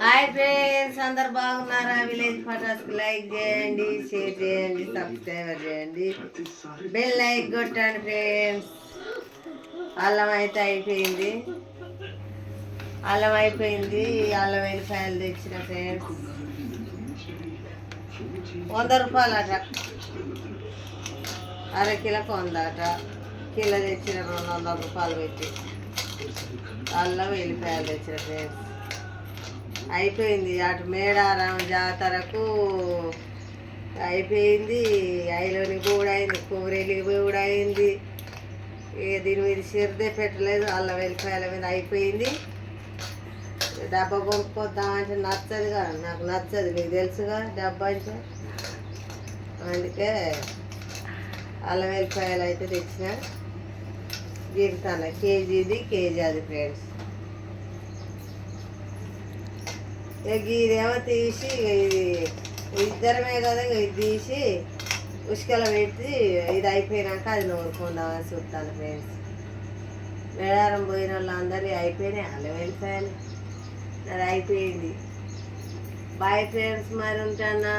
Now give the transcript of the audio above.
Hi friends, అందరు బాగున్నారా? Village ఫటాస్కి like చేయండి, షేర్ చేయండి, సబ్స్క్రైబర్ చేయండి, బెల్ లైక్ కొట్టండి ఫ్రెండ్స్. అల్లం అయితే అయిపోయింది, అల్లం వెల్లిపాయలు తెచ్చిన ఫ్రెండ్స్. 100 రూపాయలు అట, అరకిలోకి 100 అట. కిలో తెచ్చిన 200 రూపాయలు పెట్టి అల్లం వెల్లిపాయలు తెచ్చిన ఫ్రెండ్స్. అయిపోయింది, అటు మేడారం జాతరకు అయిపోయింది, ఐలోని కూడా అయింది, కూరెలి కూడా అయింది. ఇక దీని మీద సిరదే పెట్టలేదు, అల్లం వెల్లిపాయల మీద అయిపోయింది. డబ్బా కొనుక్కొద్దామంటే నచ్చదుగా, నాకు నచ్చదు, మీకు తెలుసుగా డబ్బా అంటే. అందుకే అల్లం వెల్లిపాయలు అయితే తెచ్చిన, గీరుతాను. కేజీ అది ఫ్రెండ్స్. ఇక ఇదేమో తీసి, ఇది ఇద్దరమే కదా, ఇది తీసి ఉసుకలో పెట్టి ఇది అయిపోయినాక అది నూరుకుందామని చూస్తాను ఫ్రెండ్స్. మేడారం పోయిన వాళ్ళు అందరినీ అయిపోయినాయి అల్లం వెల్లిపాయలు, అది అయిపోయింది. బాయ్ ఫ్రెండ్స్, మరి ఉంటానా.